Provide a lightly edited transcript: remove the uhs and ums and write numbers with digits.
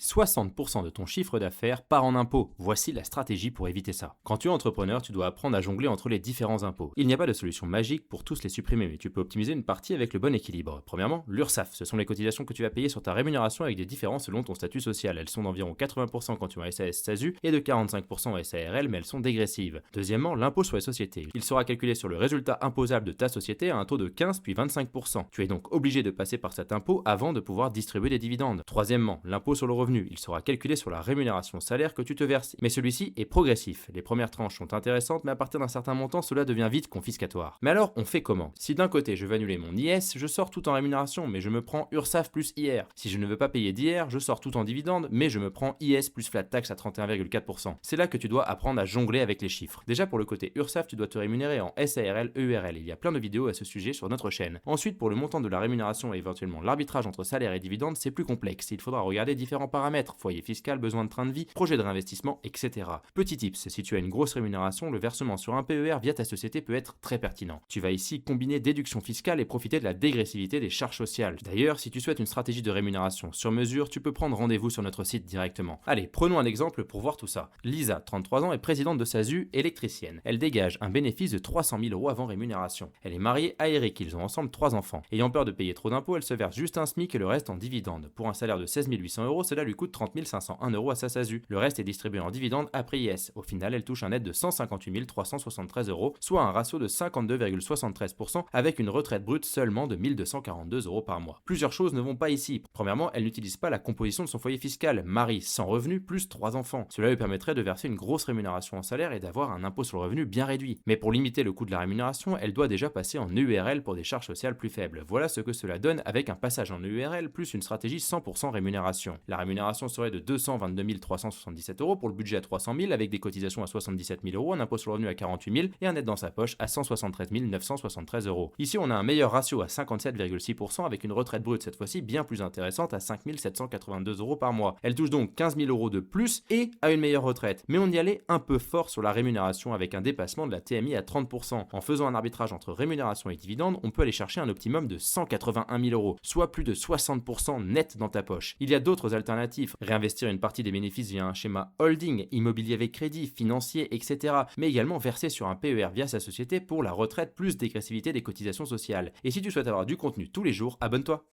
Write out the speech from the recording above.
60% de ton chiffre d'affaires part en impôts. Voici la stratégie pour éviter ça. Quand tu es entrepreneur, tu dois apprendre à jongler entre les différents impôts. Il n'y a pas de solution magique pour tous les supprimer, mais tu peux optimiser une partie avec le bon équilibre. Premièrement, l'URSSAF, ce sont les cotisations que tu vas payer sur ta rémunération avec des différences selon ton statut social. Elles sont d'environ 80% quand tu es en SAS-SASU et de 45% en SARL, mais elles sont dégressives. Deuxièmement, l'impôt sur les sociétés. Il sera calculé sur le résultat imposable de ta société à un taux de 15 puis 25%. Tu es donc obligé de passer par cet impôt avant de pouvoir distribuer des dividendes. Troisièmement, l'impôt sur le revenu. Il sera calculé sur la rémunération salaire que tu te verses. Mais celui-ci est progressif. Les premières tranches sont intéressantes, mais à partir d'un certain montant, cela devient vite confiscatoire. Mais alors, on fait comment? Si d'un côté je veux annuler mon IS, je sors tout en rémunération, mais je me prends URSSAF plus IR. Si je ne veux pas payer d'IR, je sors tout en dividende, mais je me prends IS plus flat tax à 31,4%. C'est là que tu dois apprendre à jongler avec les chiffres. Déjà pour le côté URSSAF, tu dois te rémunérer en SARL, EURL. Il y a plein de vidéos à ce sujet sur notre chaîne. Ensuite, pour le montant de la rémunération et éventuellement l'arbitrage entre salaire et dividende, c'est plus complexe. Il faudra regarder différents paramètres, foyer fiscal, besoin de train de vie, projet de réinvestissement, etc. Petit tips, si tu as une grosse rémunération, le versement sur un PER via ta société peut être très pertinent. Tu vas ici combiner déduction fiscale et profiter de la dégressivité des charges sociales. D'ailleurs, si tu souhaites une stratégie de rémunération sur mesure, tu peux prendre rendez-vous sur notre site directement. Allez, prenons un exemple pour voir tout ça. Lisa, 33 ans, est présidente de SASU, électricienne. Elle dégage un bénéfice de 300 000 € avant rémunération. Elle est mariée à Eric, ils ont ensemble 3 enfants. Ayant peur de payer trop d'impôts, elle se verse juste un SMIC et le reste en dividende. Pour un salaire de 16 800 €, cela lui coûte 30 501 € à sa SASU. Le reste est distribué en dividende après IS. Au final, elle touche un net de 158 373 €, soit un ratio de 52,73% avec une retraite brute seulement de 1 242 € par mois. Plusieurs choses ne vont pas ici. Premièrement, elle n'utilise pas la composition de son foyer fiscal. Mari sans revenu plus 3 enfants. Cela lui permettrait de verser une grosse rémunération en salaire et d'avoir un impôt sur le revenu bien réduit. Mais pour limiter le coût de la rémunération, elle doit déjà passer en EURL pour des charges sociales plus faibles. Voilà ce que cela donne avec un passage en EURL plus une stratégie 100% rémunération. La rémunération serait de 222 377 € pour le budget à 300 000 avec des cotisations à 77 000 €, un impôt sur le revenu à 48 000 et un net dans sa poche à 173 973 €. Ici, on a un meilleur ratio à 57,6% avec une retraite brute cette fois-ci bien plus intéressante à 5 782 € par mois. Elle touche donc 15 000 € de plus et a une meilleure retraite. Mais on y allait un peu fort sur la rémunération avec un dépassement de la TMI à 30%. En faisant un arbitrage entre rémunération et dividende, on peut aller chercher un optimum de 181 000 €, soit plus de 60% net dans ta poche. Il y a d'autres alternatives. Réinvestir une partie des bénéfices via un schéma holding, immobilier avec crédit, financier, etc. Mais également verser sur un PER via sa société pour la retraite plus dégressivité des cotisations sociales. Et si tu souhaites avoir du contenu tous les jours, abonne-toi.